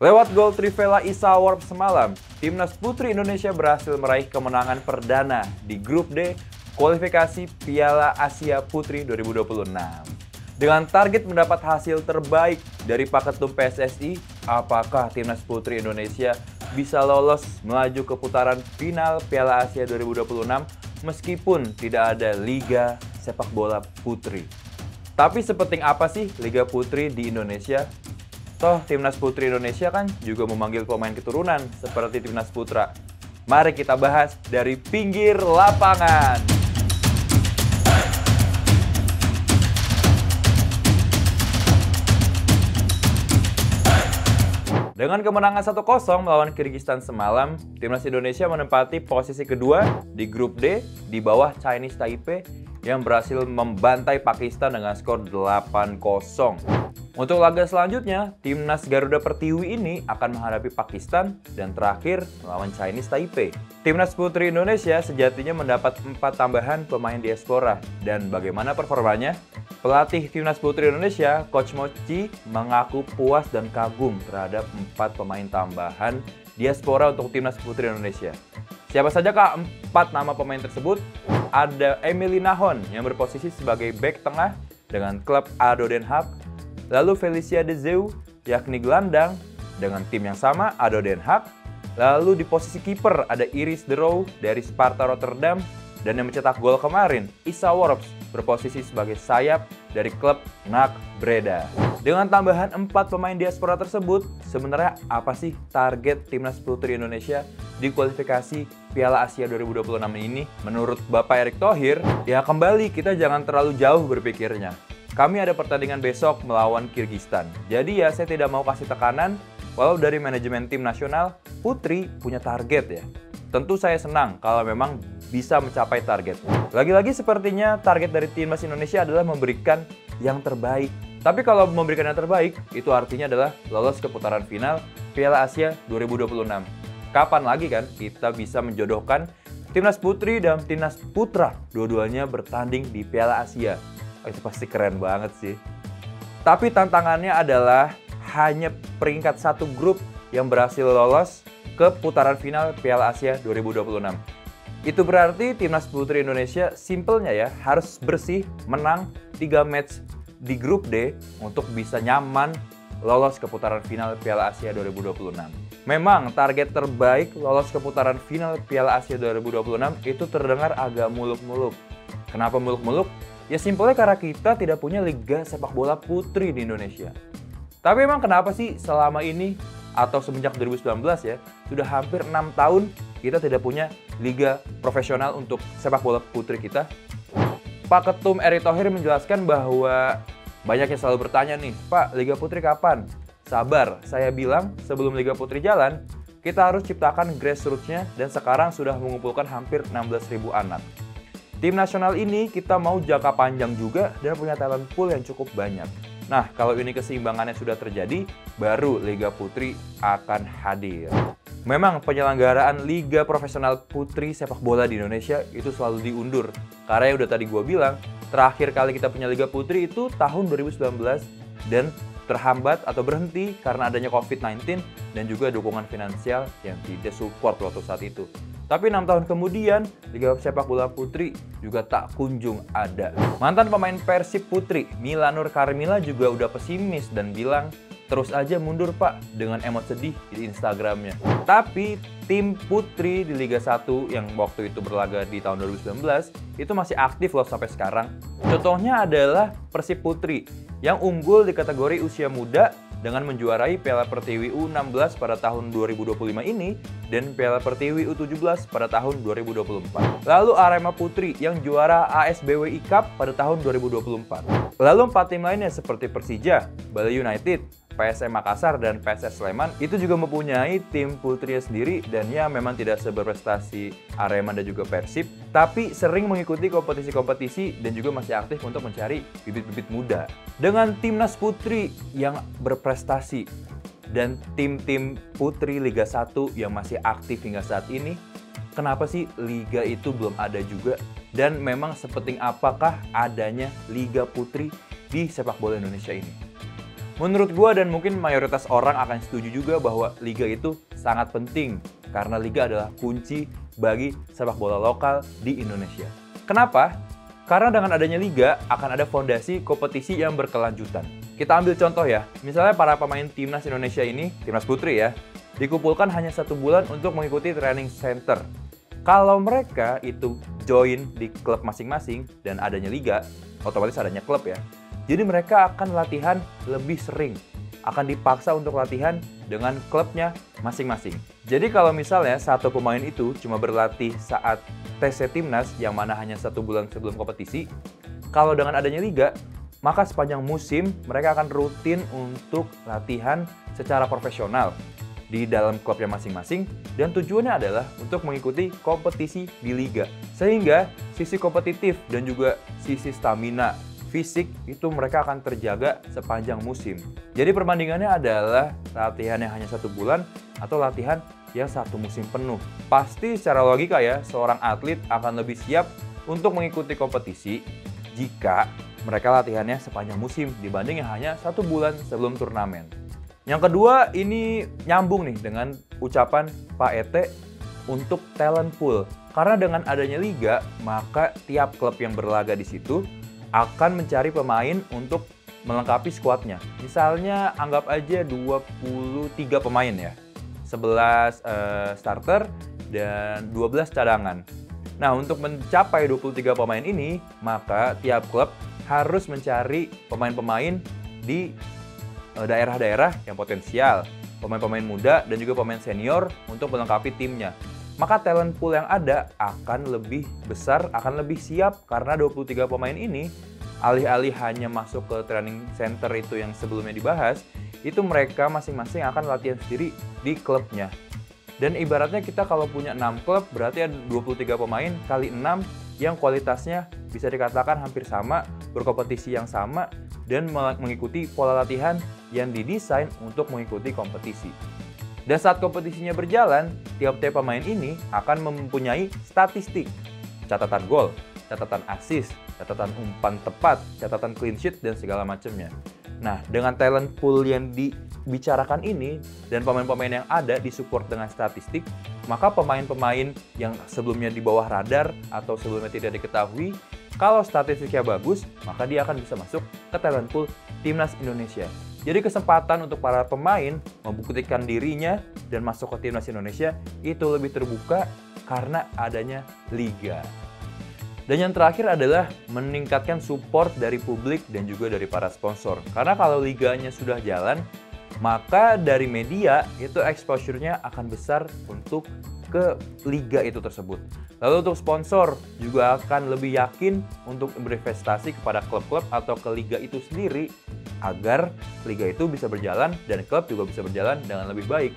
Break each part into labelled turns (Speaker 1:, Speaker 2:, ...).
Speaker 1: Lewat gol Trivela Issa Worp semalam, Timnas Putri Indonesia berhasil meraih kemenangan perdana di Grup D kualifikasi Piala Asia Putri 2026. Dengan target mendapat hasil terbaik dari Paketum PSSI, apakah Timnas Putri Indonesia bisa lolos melaju ke putaran final Piala Asia 2026 meskipun tidak ada Liga Sepak Bola Putri? Tapi sepenting apa sih Liga Putri di Indonesia? Toh Timnas Putri Indonesia kan juga memanggil pemain keturunan seperti Timnas Putra. Mari kita bahas dari pinggir lapangan. Dengan kemenangan 1-0 melawan Kyrgyzstan semalam, Timnas Indonesia menempati posisi kedua di Grup D di bawah Chinese Taipei yang berhasil membantai Pakistan dengan skor 8-0. Untuk laga selanjutnya, Timnas Garuda Pertiwi ini akan menghadapi Pakistan dan terakhir melawan Chinese Taipei. Timnas Putri Indonesia sejatinya mendapat 4 tambahan pemain diaspora. Dan bagaimana performanya? Pelatih Timnas Putri Indonesia, Coach Mochi, mengaku puas dan kagum terhadap 4 pemain tambahan diaspora untuk Timnas Putri Indonesia. Siapa saja kah 4 nama pemain tersebut? Ada Emily Nahon yang berposisi sebagai bek tengah dengan klub ADO Den Haag. Lalu Felicia De Zeeuw, yakni gelandang, dengan tim yang sama, ADO Den Haag. Lalu di posisi kiper ada Iris De Roo dari Sparta Rotterdam. Dan yang mencetak gol kemarin, Issa Worp, berposisi sebagai sayap dari klub NAC Breda. Dengan tambahan 4 pemain diaspora tersebut, sebenarnya apa sih target Timnas Putri Indonesia di kualifikasi Piala Asia 2026 ini? Menurut Bapak Erick Thohir, ya kembali kita jangan terlalu jauh berpikirnya. Kami ada pertandingan besok melawan Kyrgyzstan. Jadi ya saya tidak mau kasih tekanan, walau dari manajemen tim nasional, Putri punya target ya. Tentu saya senang kalau memang bisa mencapai target. Lagi-lagi sepertinya target dari Timnas Indonesia adalah memberikan yang terbaik. Tapi kalau memberikan yang terbaik, itu artinya adalah lolos ke putaran final Piala Asia 2026. Kapan lagi kan kita bisa menjodohkan Timnas Putri dan Timnas Putra dua-duanya bertanding di Piala Asia? Itu pasti keren banget sih. Tapi tantangannya adalah hanya peringkat 1 grup yang berhasil lolos ke putaran final Piala Asia 2026. Itu berarti Timnas Putri Indonesia simpelnya ya harus bersih menang 3 match di grup D untuk bisa nyaman lolos ke putaran final Piala Asia 2026. Memang target terbaik lolos ke putaran final Piala Asia 2026 itu terdengar agak muluk-muluk. Kenapa muluk-muluk? Ya simpelnya karena kita tidak punya Liga Sepak Bola Putri di Indonesia. Tapi emang kenapa sih selama ini atau semenjak 2019 ya, sudah hampir 6 tahun kita tidak punya liga profesional untuk sepak bola putri kita? Pak Ketum Erick Thohir menjelaskan bahwa banyak yang selalu bertanya nih, Pak, Liga Putri kapan? Sabar, saya bilang sebelum Liga Putri jalan, kita harus ciptakan grassroots-nya dan sekarang sudah mengumpulkan hampir 16.000 anak. Tim nasional ini kita mau jangka panjang juga dan punya talent pool yang cukup banyak. Nah, kalau ini keseimbangannya sudah terjadi, baru Liga Putri akan hadir. Memang penyelenggaraan Liga Profesional Putri Sepak Bola di Indonesia itu selalu diundur. Karena yang udah tadi gue bilang, terakhir kali kita punya Liga Putri itu tahun 2019 dan terhambat atau berhenti karena adanya COVID-19 dan juga dukungan finansial yang tidak support waktu saat itu. Tapi 6 tahun kemudian, Liga Sepak Bola Putri juga tak kunjung ada. Mantan pemain Persib Putri, Mila Nur Karmila juga udah pesimis dan bilang, terus aja mundur Pak, dengan emot sedih di Instagramnya. Tapi tim Putri di Liga 1 yang waktu itu berlaga di tahun 2019, itu masih aktif loh sampai sekarang. Contohnya adalah Persib Putri, yang unggul di kategori usia muda dengan menjuarai Piala Pertiwi U16 pada tahun 2025 ini dan Piala Pertiwi U17 pada tahun 2024. Lalu Arema Putri yang juara ASBWI Cup pada tahun 2024. Lalu 4 tim lainnya seperti Persija, Bali United, PSM Makassar dan PSS Sleman itu juga mempunyai tim putrinya sendiri dan ya memang tidak seberprestasi Arema dan juga Persib, tapi sering mengikuti kompetisi-kompetisi dan juga masih aktif untuk mencari bibit-bibit muda. Dengan timnas putri yang berprestasi dan tim-tim putri Liga 1 yang masih aktif hingga saat ini, kenapa sih liga itu belum ada juga? Dan memang sepenting apakah adanya Liga Putri di sepak bola Indonesia ini? Menurut gua dan mungkin mayoritas orang akan setuju juga bahwa liga itu sangat penting karena liga adalah kunci bagi sepak bola lokal di Indonesia. Kenapa? Karena dengan adanya liga akan ada fondasi kompetisi yang berkelanjutan. Kita ambil contoh ya, misalnya para pemain timnas Indonesia ini, timnas putri ya, dikumpulkan hanya 1 bulan untuk mengikuti training center. Kalau mereka itu join di klub masing-masing dan adanya liga, otomatis adanya klub ya. Jadi mereka akan latihan lebih sering, akan dipaksa untuk latihan dengan klubnya masing-masing. Jadi kalau misalnya satu pemain itu cuma berlatih saat TC Timnas yang mana hanya 1 bulan sebelum kompetisi, kalau dengan adanya liga, maka sepanjang musim mereka akan rutin untuk latihan secara profesional di dalam klubnya masing-masing dan tujuannya adalah untuk mengikuti kompetisi di liga. Sehingga sisi kompetitif dan juga sisi stamina fisik itu mereka akan terjaga sepanjang musim. Jadi perbandingannya adalah latihan yang hanya 1 bulan atau latihan yang 1 musim penuh. Pasti secara logika ya, seorang atlet akan lebih siap untuk mengikuti kompetisi jika mereka latihannya sepanjang musim dibanding yang hanya 1 bulan sebelum turnamen. Yang kedua, ini nyambung nih dengan ucapan Pak Ete untuk talent pool. Karena dengan adanya liga, maka tiap klub yang berlaga di situ akan mencari pemain untuk melengkapi skuadnya. Misalnya anggap aja 23 pemain ya. 11 starter dan 12 cadangan. Nah, untuk mencapai 23 pemain ini, maka tiap klub harus mencari pemain-pemain di daerah-daerah yang potensial, pemain-pemain muda dan juga pemain senior untuk melengkapi timnya. Maka talent pool yang ada akan lebih besar, akan lebih siap karena 23 pemain ini alih-alih hanya masuk ke training center itu yang sebelumnya dibahas, itu mereka masing-masing akan latihan sendiri di klubnya. Dan ibaratnya kita kalau punya 6 klub berarti ada 23 pemain kali 6 yang kualitasnya bisa dikatakan hampir sama, berkompetisi yang sama, dan mengikuti pola latihan yang didesain untuk mengikuti kompetisi. Dan saat kompetisinya berjalan, tiap-tiap pemain ini akan mempunyai statistik, catatan gol, catatan assist, catatan umpan tepat, catatan clean sheet, dan segala macamnya. Nah, dengan talent pool yang dibicarakan ini dan pemain-pemain yang ada disupport dengan statistik, maka pemain-pemain yang sebelumnya di bawah radar atau sebelumnya tidak diketahui, kalau statistiknya bagus, maka dia akan bisa masuk ke talent pool Timnas Indonesia. Jadi kesempatan untuk para pemain membuktikan dirinya dan masuk ke Timnas Indonesia itu lebih terbuka karena adanya liga. Dan yang terakhir adalah meningkatkan support dari publik dan juga dari para sponsor. Karena kalau liganya sudah jalan, maka dari media itu exposure-nya akan besar untuk ke liga itu tersebut. Lalu untuk sponsor juga akan lebih yakin untuk berinvestasi kepada klub-klub atau ke liga itu sendiri agar liga itu bisa berjalan dan klub juga bisa berjalan dengan lebih baik.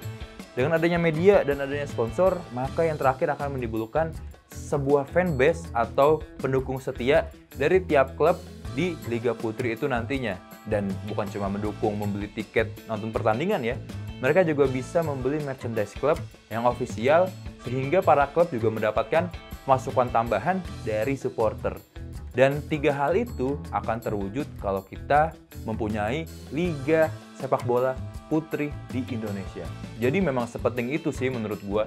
Speaker 1: Dengan adanya media dan adanya sponsor, maka yang terakhir akan menimbulkan sebuah fanbase atau pendukung setia dari tiap klub di Liga Putri itu nantinya. Dan bukan cuma mendukung membeli tiket nonton pertandingan ya, mereka juga bisa membeli merchandise klub yang ofisial sehingga para klub juga mendapatkan masukan tambahan dari supporter. Dan 3 hal itu akan terwujud kalau kita mempunyai Liga Sepak Bola Putri di Indonesia. Jadi memang sepenting itu sih menurut gua.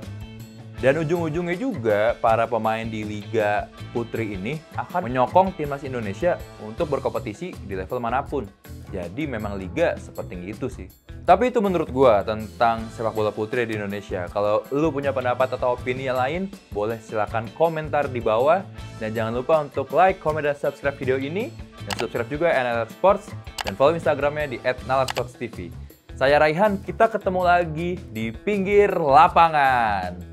Speaker 1: Dan ujung-ujungnya juga para pemain di Liga Putri ini akan menyokong Timnas Indonesia untuk berkompetisi di level manapun. Jadi memang Liga sepenting itu sih. Tapi itu menurut gua tentang sepak bola putri di Indonesia. Kalau lu punya pendapat atau opini yang lain, boleh silakan komentar di bawah. Dan jangan lupa untuk like, komen, dan subscribe video ini. Dan subscribe juga NLR Sports. Dan follow Instagramnya di @nalarsportstv. Saya Raihan, kita ketemu lagi di pinggir lapangan.